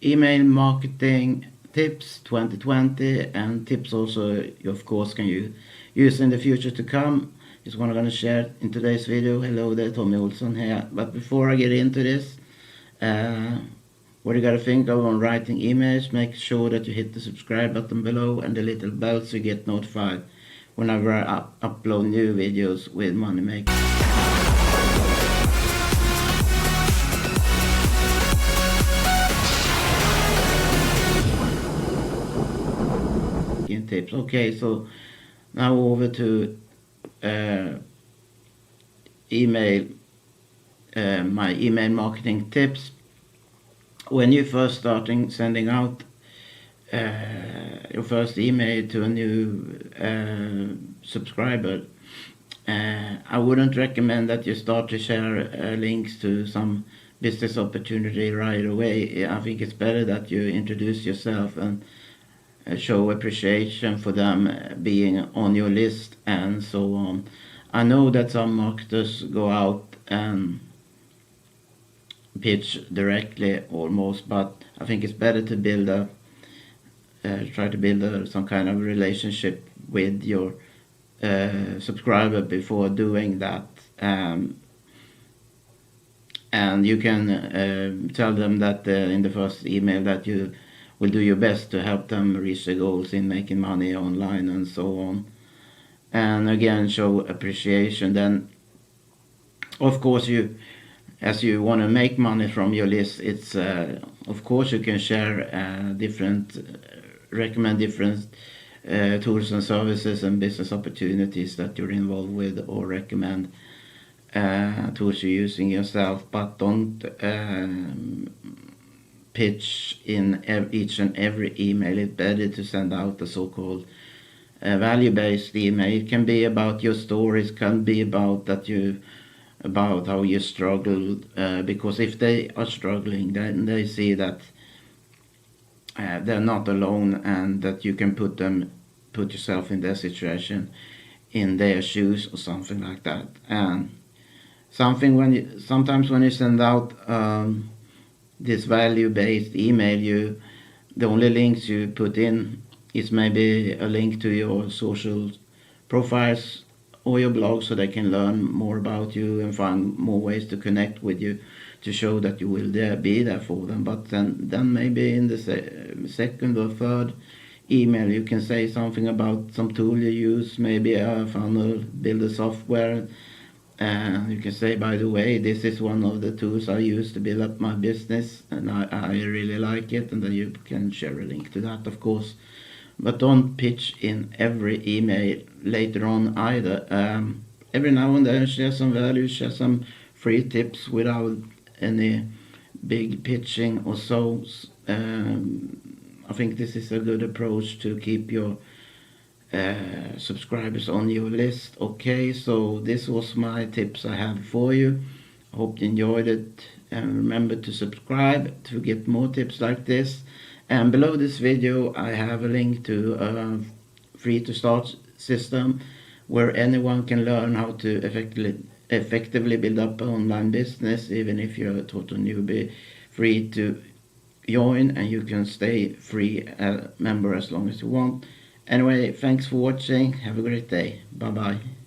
email marketing tips 2020 and tips also you of course can use in the future to come is what I'm going to share in today's video. Hello there, Tommy Olsson here. But before I get into this, what you gotta think of when writing emails, make sure that you hit the subscribe button below and the little bell so you get notified whenever I upload new videos with Moneymaker. Tips. Okay, so now over to email, my email marketing tips. When you first starting sending out your first email to a new subscriber, I wouldn't recommend that you start to share links to some business opportunity right away. I think it's better that you introduce yourself and show appreciation for them being on your list and so on. I know that some marketers go out and pitch directly almost, but I think it's better to build try to build some kind of relationship with your subscriber before doing that. And you can tell them that in the first email that you will do your best to help them reach their goals in making money online and so on. And again, show appreciation. Then, of course, as you want to make money from your list, it's of course you can share recommend different tools and services and business opportunities that you're involved with, or recommend tools you're using yourself, but don't pitch in each and every email. It's better to send out the so-called value-based email. It can be about your stories, can be about how you struggled, because if they are struggling, then they see that they're not alone, and that you can put yourself in their situation, in their shoes or something like that. And sometimes when you send out this value-based email, the only links you put in is maybe a link to your social profiles or your blog, so they can learn more about you and find more ways to connect with you, to show that you will be there for them. But then maybe in the second or third email you can say something about some tool you use, maybe a funnel builder software. You can say, by the way, this is one of the tools I use to build up my business, and I really like it, and then you can share a link to that, of course. But don't pitch in every email later on either. Every now and then share some value, share some free tips without any big pitching or so. I think this is a good approach to keep your subscribers on your list. Okay, so this was my tips I have for you. I hope you enjoyed it, and remember to subscribe to get more tips like this. And below this video I have a link to a free to start system where anyone can learn how to effectively build up an online business, even if you're a total newbie. Free to join, and you can stay free member as long as you want. Anyway, thanks for watching. Have a great day. Bye bye.